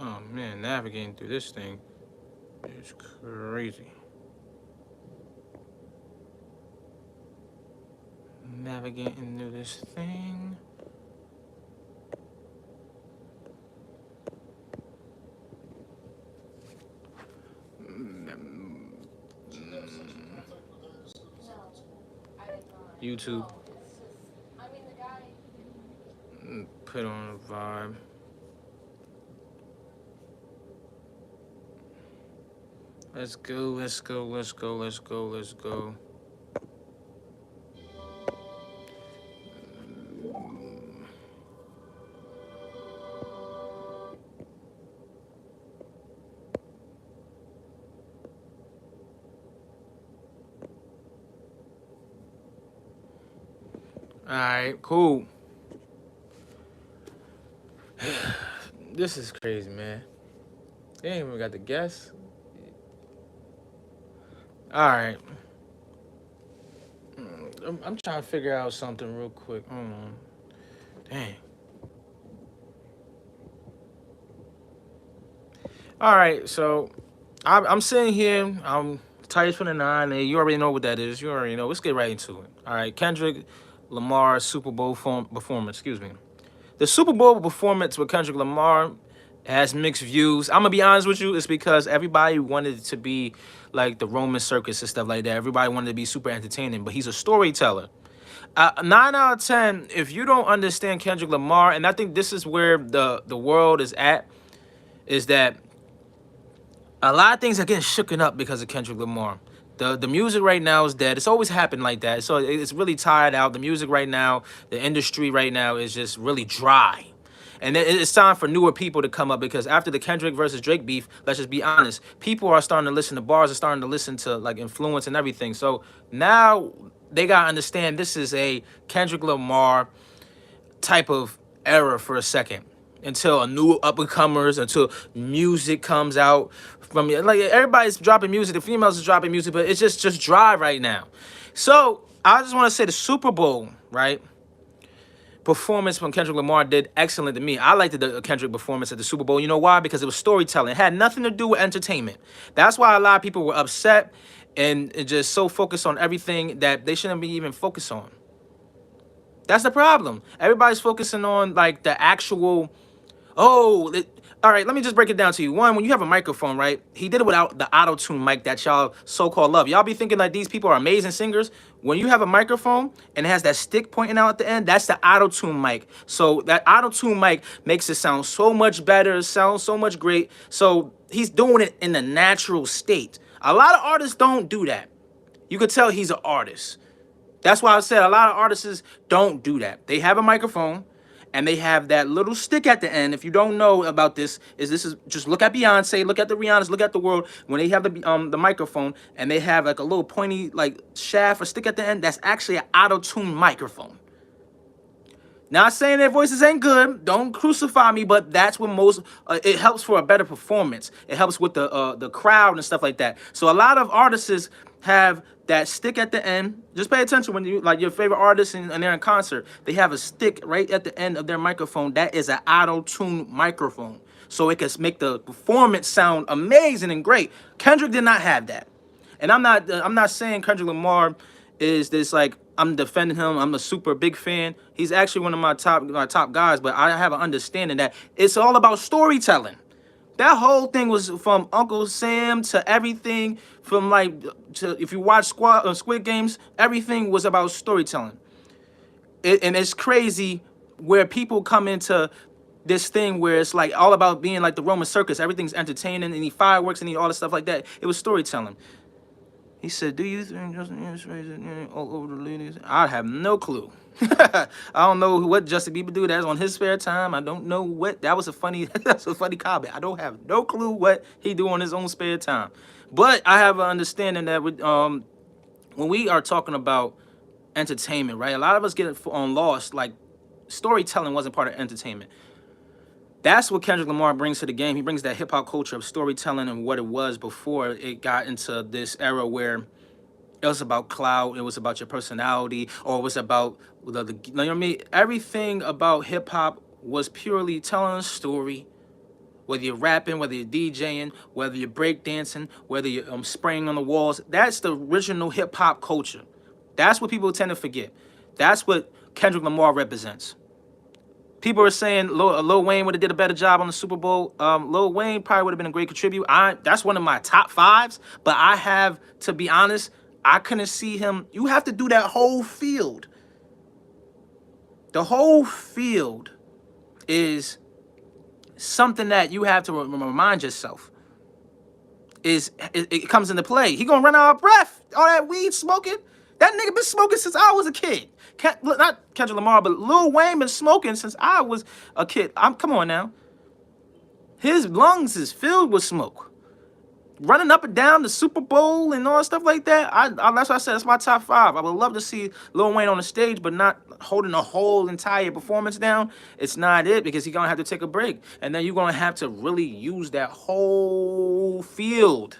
Oh man, navigating through this thing is crazy. Navigating through this thing. YouTube. Put on a vibe. Let's go, let's go, let's go, let's go, let's go. Alright, cool. This is crazy, man. They ain't even got the guess. Alright. I'm trying to figure out something real quick. Dang. Alright, so I'm sitting here. I'm Titus 29. And you already know what that is. You already know. Let's get right into it. Alright, Kendrick Lamar Super Bowl performance. Excuse me. The Super Bowl performance with Kendrick Lamar has mixed views. I'm gonna be honest with you, it's because everybody wanted it to be like the Roman circus and stuff like that. Everybody wanted to be super entertaining, but he's a storyteller. 9 out of 10, if you don't understand Kendrick Lamar, and I think this is where the world is at, is that a lot of things are getting shooken up because of Kendrick Lamar. The music right now is dead. It's always happened like that. So it's really tired out. The music right now, the industry right now is just really dry. And it's time for newer people to come up because after the Kendrick versus Drake beef, let's just be honest, people are starting to listen to bars, are starting to listen to like influence and everything. So now they gotta understand this is a Kendrick Lamar type of era for a second until a new up and comers, until music comes out from like everybody's dropping music, the females is dropping music, but it's just dry right now. So I just want to say the Super Bowl, right? Performance from Kendrick Lamar did excellent to me. I liked the Kendrick performance at the Super Bowl. You know why? Because it was storytelling. It had nothing to do with entertainment. That's why a lot of people were upset and just so focused on everything that they shouldn't be even focused on. That's the problem. Everybody's focusing on like the actual. All right. Let me just break it down to you. One, when you have a microphone, right? He did it without the auto tune mic that y'all so-called love. Y'all be thinking like these people are amazing singers. When you have a microphone and it has that stick pointing out at the end, that's the auto tune mic. So that auto tune mic makes it sound so much better, sounds so much great. So he's doing it in the natural state. A lot of artists don't do that. You could tell he's an artist. That's why I said a lot of artists don't do that. They have a microphone and they have that little stick at the end. If you don't know about this is just look at Beyonce, look at the Rihanna's, look at the world. When they have the microphone and they have like a little pointy like shaft or stick at the end, that's actually an auto-tune microphone. Not saying their voices ain't good. Don't crucify me, but that's what most. It helps for a better performance. It helps with the crowd and stuff like that. So a lot of artists have that stick at the end. Just pay attention when you like your favorite artists and they're in concert. They have a stick right at the end of their microphone. That is an auto-tune microphone, so it can make the performance sound amazing and great. Kendrick did not have that. And I'm not saying Kendrick Lamar is this like I'm defending him. I'm a super big fan. He's actually one of my top guys, but I have an understanding that it's all about storytelling. That whole thing was from Uncle Sam to everything from like to if you watch Squid Games, everything was about storytelling. And it's crazy where people come into this thing where it's like all about being like the Roman circus. Everything's entertaining and need fireworks and need all this stuff like that. It was storytelling. He said, "Do you think Justin Bieber's raising all over the ladies?" I have no clue. I don't know what Justin Bieber do. That's on his spare time. I don't know what. That was a funny. That's a funny comment. I don't have no clue what he do on his own spare time. But I have an understanding that when we are talking about entertainment, right? A lot of us get on lost. Like storytelling wasn't part of entertainment. That's what Kendrick Lamar brings to the game. He brings that hip hop culture of storytelling and what it was before it got into this era where it was about clout, it was about your personality, or it was about you know what I mean? Everything about hip hop was purely telling a story, Whether you're rapping, whether you're DJing, whether you're breakdancing, whether you're spraying on the walls, that's the original hip hop culture. That's what people tend to forget. That's what Kendrick Lamar represents. People are saying Lil Wayne would have did a better job on the Super Bowl. Lil Wayne probably would have been a great contributor. That's one of my top fives. But I have to be honest, I couldn't see him. You have to do that whole field. The whole field is something that you have to remind yourself. It comes into play. He gonna run out of breath. All that weed smoking. That nigga been smoking since I was a kid. Not Kendrick Lamar, but Lil Wayne been smoking since I was a kid. Come on now. His lungs is filled with smoke. Running up and down the Super Bowl and all that stuff like that. That's what I said. That's my top five. I would love to see Lil Wayne on the stage, but not holding the whole entire performance down. It's not it, because he's gonna have to take a break, and then you're gonna have to really use that whole field.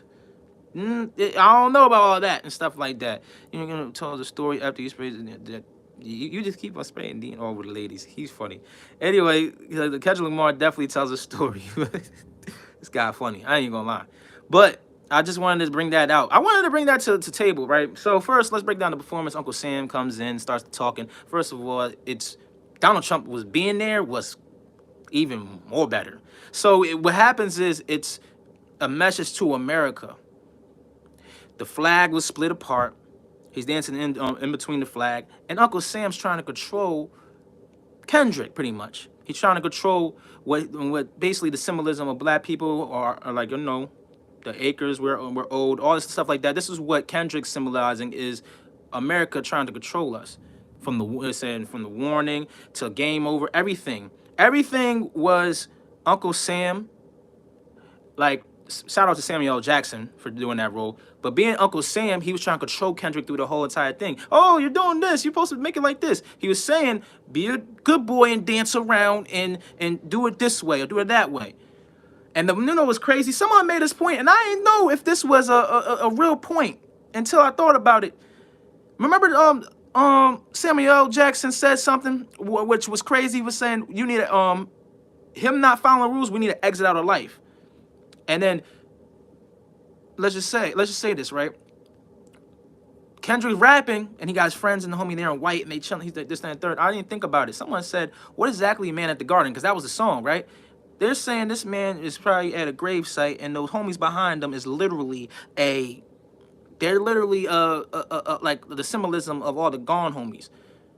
I don't know about all that and stuff like that. You're gonna tell the story after you spray that. You just keep on spraying Dean over the ladies. He's funny. Anyway, the Kendrick Lamar definitely tells a story. This guy funny. I ain't gonna lie. But I just wanted to bring that out. I wanted to bring that to table, right? So first, let's break down the performance. Uncle Sam comes in, starts talking. First of all, it's Donald Trump was being there was even more better. So what happens is it's a message to America. The flag was split apart. He's dancing in between the flag, and Uncle Sam's trying to control Kendrick, pretty much. He's trying to control what basically the symbolism of black people are like, the acres we're owed, all this stuff like that. This is what Kendrick's symbolizing, is America trying to control us. From the warning to game over, everything was Uncle Sam. Like, shout out to Samuel L. Jackson for doing that role. But being Uncle Sam, he was trying to control Kendrick through the whole entire thing. Oh, you're doing this. You're supposed to make it like this. He was saying, be a good boy and dance around and do it this way or do it that way. And what's crazy? Someone made this point, and I didn't know if this was a real point until I thought about it. Remember, Samuel L. Jackson said something which was crazy. He was saying, you need him not following rules. We need to exit out of life. And then let's just say this, right? Kendrick rapping, and he got his friends and the homie there in white, and they chilling. He's like this, that, and third. I didn't think about it. Someone said, "What exactly, Man at the Garden?" Because that was the song, right? They're saying this man is probably at a gravesite, and those homies behind them is literally they're literally like the symbolism of all the gone homies.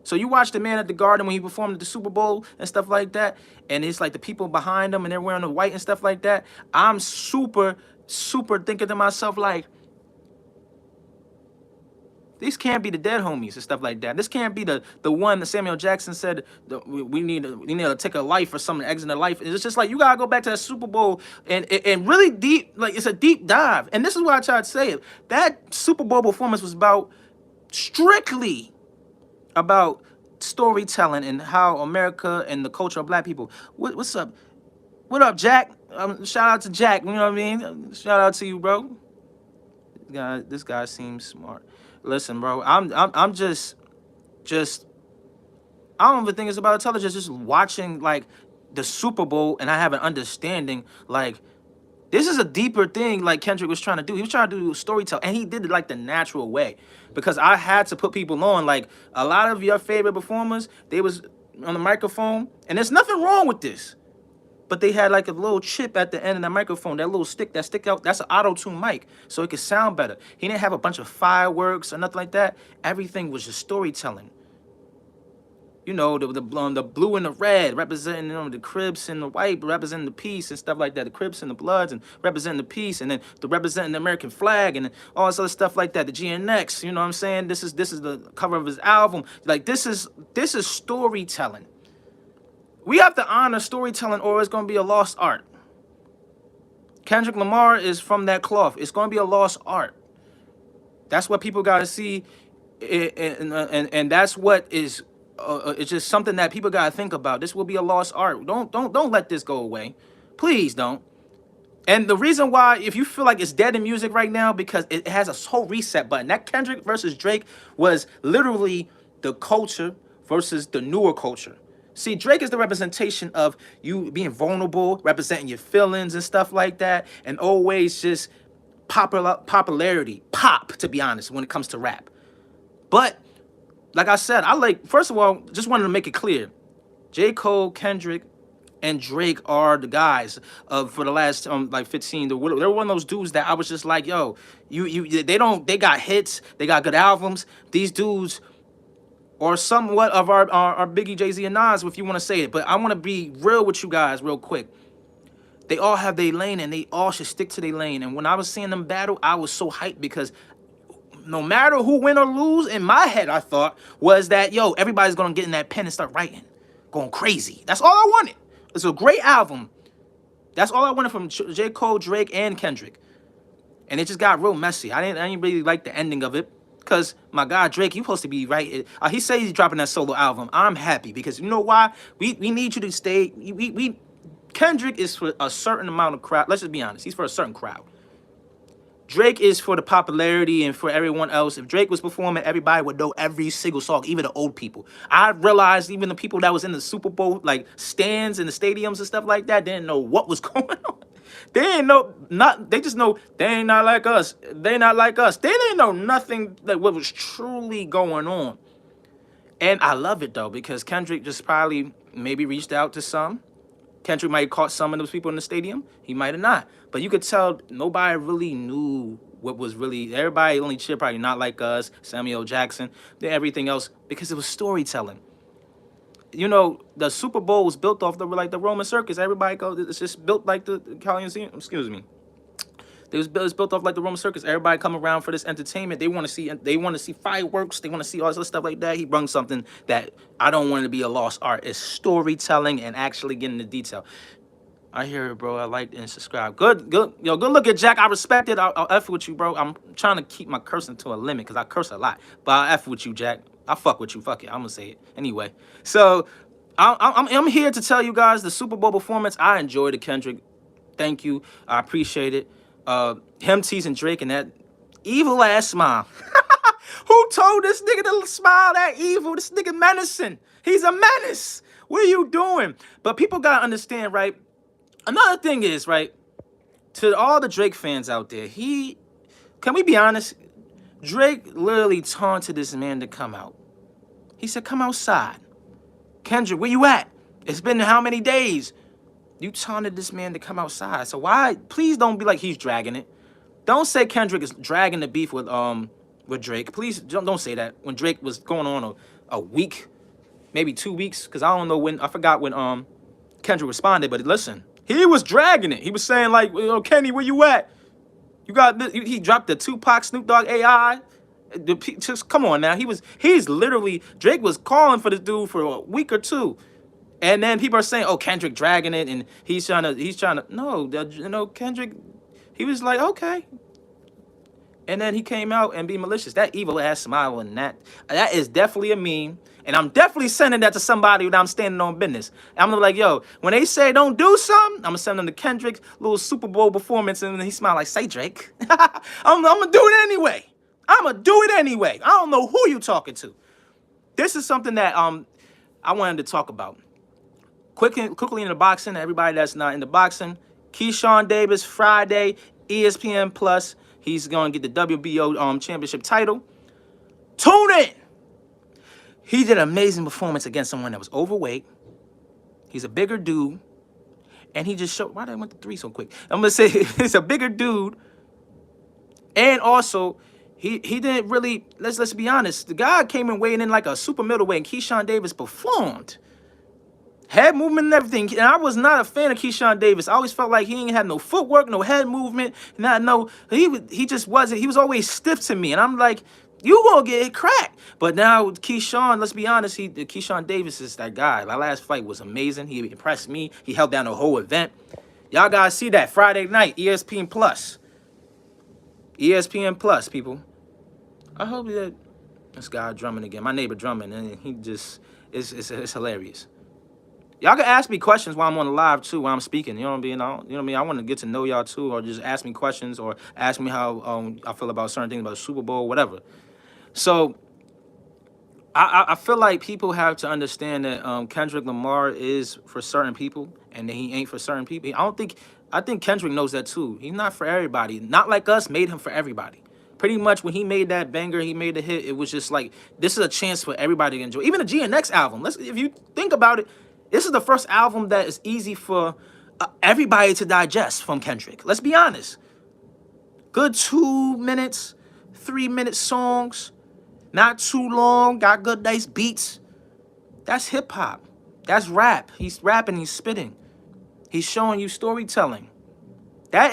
So you watch the Man at the Garden when he performed at the Super Bowl and stuff like that, and it's like the people behind him and they're wearing the white and stuff like that. I'm super thinking to myself, like, these can't be the dead homies and stuff like that. This can't be the one that Samuel Jackson said we need to take a life or something, exit a life. It's just like, you gotta go back to that Super Bowl and really deep, like, it's a deep dive. And this is why I try to say it. That Super Bowl performance was strictly about storytelling and how America and the culture of black people. What's up? What up, Jack? Shout out to Jack. You know what I mean? Shout out to you, bro. This guy seems smart. Listen, bro, I'm just I don't even think it's about intelligence. Just watching like the Super Bowl, and I have an understanding, like, this is a deeper thing. Like Kendrick was trying to do. He was trying to do storytelling, and he did it like the natural way. Because I had to put people on. Like, a lot of your favorite performers, they was on the microphone, and there's nothing wrong with this. But they had like a little chip at the end of the microphone, that little stick that stick out. That's an auto-tune mic, so it could sound better. He didn't have a bunch of fireworks or nothing like that. Everything was just storytelling. You know, the blue and the red representing, the Crips and the white representing the peace and stuff like that. The Crips and the Bloods and representing the peace, and then representing the American flag and all this other stuff like that. The GNX, you know what I'm saying? This is the cover of his album. Like, this is storytelling. We have to honor storytelling, or it's going to be a lost art. Kendrick Lamar is from that cloth. It's going to be a lost art. That's what people got to see, and that's what is. It's just something that people got to think about. This will be a lost art. Don't let this go away. Please don't. And the reason why, if you feel like it's dead in music right now, because it has a whole reset button. That Kendrick versus Drake was literally the culture versus the newer culture. See, Drake is the representation of you being vulnerable, representing your feelings and stuff like that, and always just popularity, pop, to be honest, when it comes to rap. But like I said, I like, first of all, just wanted to make it clear. J. Cole, Kendrick, and Drake are the guys of for the last like 15. They're one of those dudes that I was just like, yo, they got hits, they got good albums. These dudes are somewhat of our Biggie, Jay-Z, and Nas, if you want to say it. But I want to be real with you guys real quick. They all have their lane and they all should stick to their lane. And when I was seeing them battle, I was so hyped because no matter who win or lose, in my head, I thought was that, yo, everybody's going to get in that pen and start writing, going crazy. That's all I wanted. It's a great album. That's all I wanted from J. Cole, Drake, and Kendrick. And it just got real messy. I didn't really like the ending of it. Because, my God, Drake, you supposed to be right. He says he's dropping that solo album. I'm happy because you know why? We need you to stay. Kendrick is for a certain amount of crowd. Let's just be honest. He's for a certain crowd. Drake is for the popularity and for everyone else. If Drake was performing, everybody would know every single song, even the old people. I realized even the people that was in the Super Bowl, like stands in the stadiums and stuff like that, didn't know what was going on. They didn't know, they just know they ain't not like us. They not like us. They didn't know nothing like what was truly going on. And I love it though, because Kendrick just probably maybe reached out to some. Kendrick might have caught some of those people in the stadium. He might have not. But you could tell nobody really knew what was really. Everybody only cheered probably Not Like Us, Samuel Jackson, everything else, because it was storytelling. You know, the Super Bowl was built off the Roman circus. Everybody goes, it's just built like the Colosseum. Excuse me. It was built off like the Roman circus. Everybody come around for this entertainment. They want to see. They want to see fireworks. They want to see all this other stuff like that. He brung something that I don't want to be a lost art. It's storytelling and actually getting the detail. I hear it, bro. I like and subscribe. Good. Yo, good look at Jack. I respect it. I'll F with you, bro. I'm trying to keep my cursing to a limit because I curse a lot. But I'll F with you, Jack. I fuck with you. Fuck it. I'm going to say it. Anyway. So, I'm here to tell you guys the Super Bowl performance. I enjoyed it, Kendrick. Thank you. I appreciate it. Him teasing Drake and that evil ass smile. Who told this nigga to smile that evil? This nigga menacing. He's a menace. What are you doing? But people gotta understand, right? Another thing is, right, to all the Drake fans out there, can we be honest? Drake literally taunted this man to come out. He said, come outside. Kendrick, where you at? It's been how many days? You taunted this man to come outside. So why? Please don't be like he's dragging it. Don't say Kendrick is dragging the beef with Drake. Please don't say that. When Drake was going on a week, maybe 2 weeks, because I don't know when. I forgot when Kendrick responded. But listen, he was dragging it. He was saying like, Kenny, where you at? You got this. He dropped the Tupac Snoop Dogg AI. Just come on now. He's literally Drake was calling for this dude for a week or two. And then people are saying, "Oh, Kendrick dragging it," and he's trying to. No, Kendrick, he was like, okay. And then he came out and be malicious. That evil ass smile and that is definitely a meme. And I'm definitely sending that to somebody that I'm standing on business. I'm gonna be like, yo, when they say don't do something, I'm gonna send them to Kendrick's little Super Bowl performance, and then he smiled like, say Drake. I'm gonna do it anyway. I'm gonna do it anyway. I don't know who you talking to. This is something that I wanted to talk about. Quickly in the boxing, everybody that's not in the boxing, Keyshawn Davis, Friday, ESPN Plus. He's going to get the WBO championship title. Tune in. He did an amazing performance against someone that was overweight. He's a bigger dude. And he just showed, why did I went to 3 so quick? I'm going to say he's a bigger dude. And also, he didn't really, let's be honest, the guy came in weighing in like a super middleweight, and Keyshawn Davis performed. Head movement and everything. And I was not a fan of Keyshawn Davis. I always felt like he ain't had no footwork, no head movement. He just wasn't. He was always stiff to me. And I'm like, you gonna get cracked. But now Keyshawn, let's be honest, Keyshawn Davis is that guy. My last fight was amazing. He impressed me. He held down the whole event. Y'all gotta see that Friday night, ESPN Plus. ESPN Plus, people. I hope that this guy drumming again. My neighbor drumming, and he just it's hilarious. Y'all can ask me questions while I'm on the live too, while I'm speaking. You know what I mean? You know what I mean? I want to get to know y'all too, or just ask me questions, or ask me how I feel about certain things about the Super Bowl, whatever. So I feel like people have to understand that Kendrick Lamar is for certain people, and that he ain't for certain people. I think Kendrick knows that too. He's not for everybody. Not like us made him for everybody. Pretty much when he made that banger, he made the hit. It was just like this is a chance for everybody to enjoy. Even the GNX album. If you think about it, this is the first album that is easy for everybody to digest from Kendrick. Let's be honest. Good 2 minutes, 3 minute songs. Not too long, got good nice beats. That's hip hop. That's rap. He's rapping, he's spitting. He's showing you storytelling. That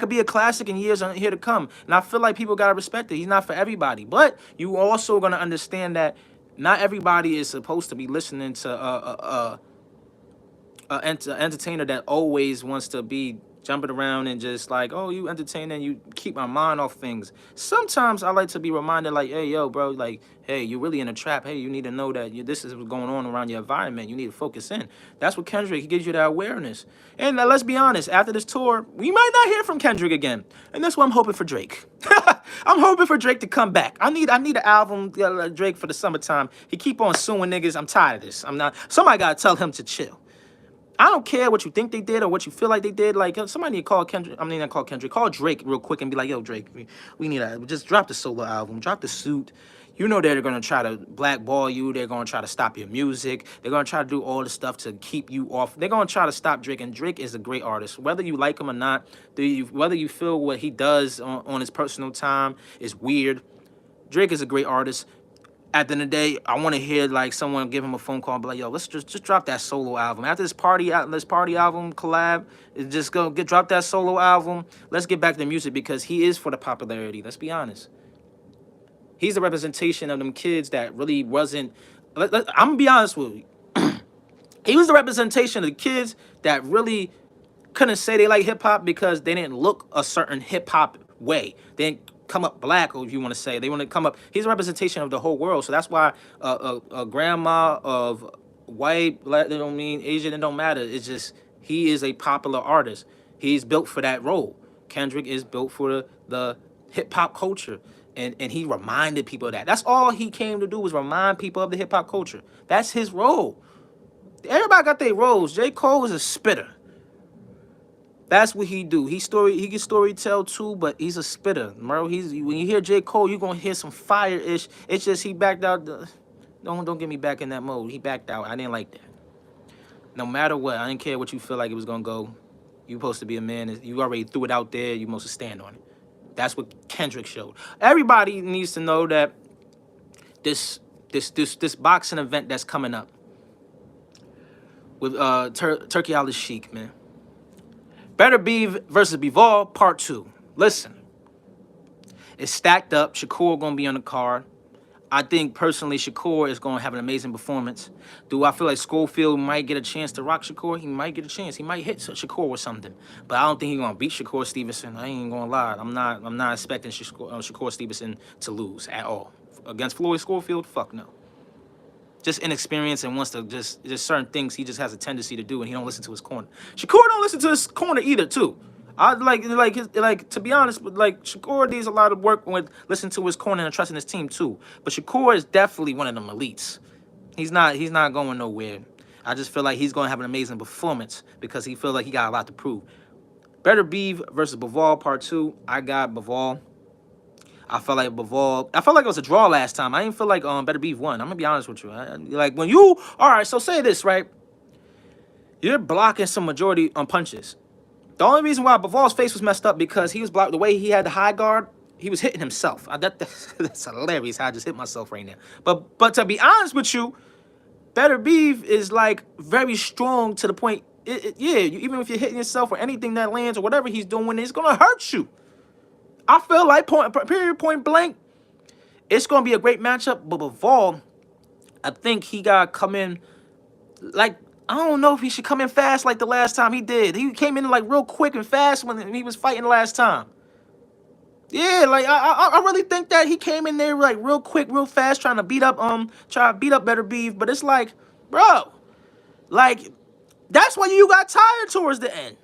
could be a classic in years here to come. And I feel like people gotta respect it. He's not for everybody. But you also gonna understand that not everybody is supposed to be listening to entertainer that always wants to be jumping around and just like, oh, you entertaining, you keep my mind off things. Sometimes I like to be reminded, like, hey, yo, bro, like, hey, you really in a trap. Hey, you need to know that this is what's going on around your environment. You need to focus in. That's what Kendrick, he gives you that awareness. And let's be honest, after this tour, we might not hear from Kendrick again. And that's what I'm hoping for Drake. I'm hoping for Drake to come back. I need an album, Drake, for the summertime. He keep on suing niggas. I'm tired of this. Somebody got to tell him to chill. I don't care what you think they did or what you feel like they did. Like, somebody need to call Kendrick. I mean, not call Kendrick. Call Drake real quick and be like, yo, Drake, we need to just drop the solo album. Drop the suit. You know they're going to try to blackball you. They're going to try to stop your music. They're going to try to do all the stuff to keep you off. They're going to try to stop Drake. And Drake is a great artist. Whether you like him or not, whether you feel what he does on his personal time is weird, Drake is a great artist. At the end of the day, I want to hear like someone give him a phone call and be like, yo, let's just drop that solo album. After this party album collab, just drop that solo album. Let's get back to the music because he is for the popularity. Let's be honest. He's the representation of them kids that really wasn't. I'm gonna be honest with you. He was the representation of the kids that really couldn't say they like hip hop because they didn't look a certain hip hop way. They didn't come up black, or if you want to say, they want to come up. He's a representation of the whole world, so that's why a grandma of white, black, they don't mean Asian, it don't matter. It's just he is a popular artist. He's built for that role. Kendrick is built for the hip hop culture, and he reminded people of that. That's all he came to do was remind people of the hip hop culture. That's his role. Everybody got their roles. J. Cole is a spitter. That's what he do. He can story tell too, but he's a spitter, bro. When you hear J. Cole, you're gonna hear some fire-ish. It's just he backed out. Don't get me back in that mode. He backed out. I didn't like that. No matter what, I didn't care what you feel like it was gonna go. You supposed to be a man. You already threw it out there. You supposed to stand on it. That's what Kendrick showed. Everybody needs to know that this boxing event that's coming up with Turkey Al Sheik, man. Better Be versus Bivol, part 2. Listen, it's stacked up. Shakur gonna be on the card. I think personally Shakur is gonna have an amazing performance. Do I feel like Schofield might get a chance to rock Shakur? He might get a chance. He might hit Shakur with something, but I don't think he's gonna beat Shakur Stevenson. I ain't gonna lie. I'm not expecting Shakur Stevenson to lose at all against Floyd Schofield. Fuck no. Just inexperienced and wants to just certain things he just has a tendency to do, and he don't listen to his corner. Shakur don't listen to his corner either too. I like to be honest, but like Shakur needs a lot of work with listening to his corner and trusting his team too. But Shakur is definitely one of them elites. He's not going nowhere. I just feel like he's going to have an amazing performance because he feels like he got a lot to prove. Better Be versus Bivol part 2. I got Bivol. I felt like it was a draw last time. I didn't feel like Better Be won. I'm gonna be honest with you. Like when you, all right, so say this, right? You're blocking some majority on punches. The only reason why Bivol's face was messed up because he was blocked the way he had the high guard. He was hitting himself. That's hilarious how I just hit myself right now. But to be honest with you, Better Be is like very strong to the point. Even if you're hitting yourself or anything that lands or whatever he's doing, it's gonna hurt you. I feel like point blank, it's going to be a great matchup. But Bivol, I think he got to come in, like, I don't know if he should come in fast like the last time he did. He came in, like, real quick and fast when he was fighting the last time. Yeah, like, I really think that he came in there, like, real quick, real fast, trying to beat up Better Be. But it's like, bro, like, that's why you got tired towards the end.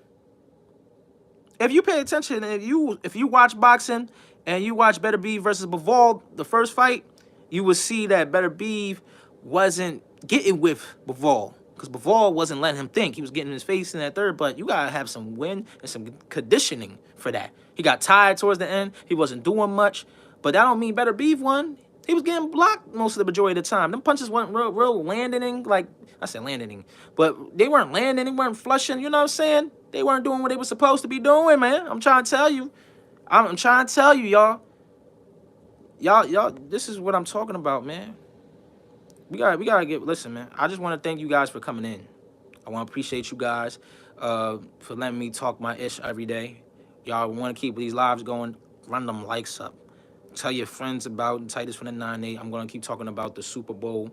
If you pay attention, if you watch boxing and you watch Better Be versus Bivol, the first fight, you would see that Better Beef wasn't getting with Bivol. Because Bivol wasn't letting him think. He was getting his face in that third, but you gotta have some wind and some conditioning for that. He got tired towards the end. He wasn't doing much. But that don't mean Better Beef won. He was getting blocked most of the majority of the time. Them punches weren't real landing, like I said landing, but they weren't landing, they weren't flushing, you know what I'm saying? They weren't doing what they were supposed to be doing, man. I'm trying to tell you. I'm trying to tell you, y'all. Y'all, this is what I'm talking about, man. We gotta get listen, man. I just want to thank you guys for coming in. I want to appreciate you guys for letting me talk my ish every day. Y'all want to keep these lives going, run them likes up. Tell your friends about Titus from the 9-8. I'm gonna keep talking about the Super Bowl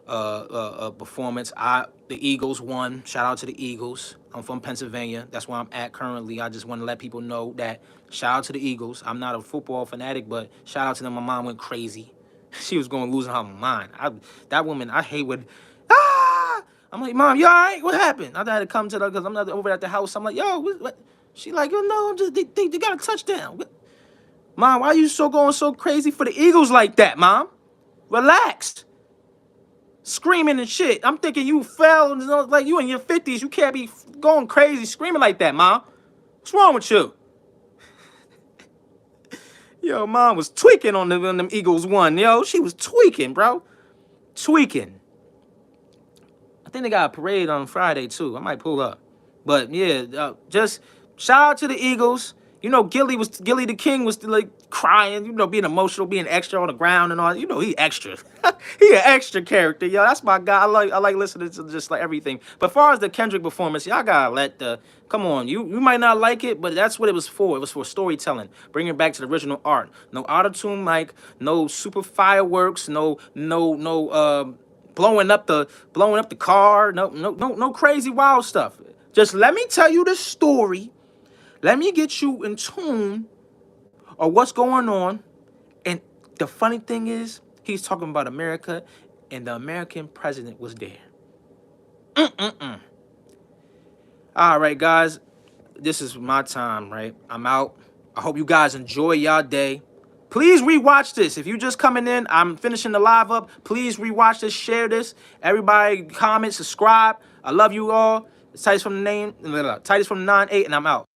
performance. The Eagles won. Shout out to the Eagles. I'm from Pennsylvania. That's where I'm at currently. I just want to let people know that shout out to the Eagles. I'm not a football fanatic, but shout out to them. My mom went crazy. She was going losing her mind. That woman, I hate when I'm like, Mom, you all right? What happened? I had to come to her because I'm not over at the house. I'm like, yo, what? She like, yo, no, I'm just they got a touchdown. What? Mom, why you going so crazy for the Eagles like that, Mom? Relax. Screaming and shit. I'm thinking you fell, like you in your 50s. You can't be going crazy screaming like that, Mom. What's wrong with you? Yo, Mom was tweaking on them Eagles won. Yo, she was tweaking, bro. Tweaking. I think they got a parade on Friday, too. I might pull up. But, yeah, just shout out to the Eagles. You know, Gilly the King was like crying, you know, being emotional, being extra on the ground and all. You know, he extra. He an extra character, yo. That's my guy. I like listening to just like everything. But as far as the Kendrick performance, y'all gotta let come on. You might not like it, but that's what it was for. It was for storytelling. Bring it back to the original art. No auto-tune mic, no super fireworks, no blowing up the car, no crazy wild stuff. Just let me tell you the story. Let me get you in tune of what's going on. And the funny thing is, he's talking about America, and the American president was there. All right, guys. This is my time, right? I'm out. I hope you guys enjoy y'all day. Please rewatch this. If you just coming in, I'm finishing the live up. Please rewatch this, share this. Everybody comment, subscribe. I love you all. It's Titus from the 9-8, and I'm out.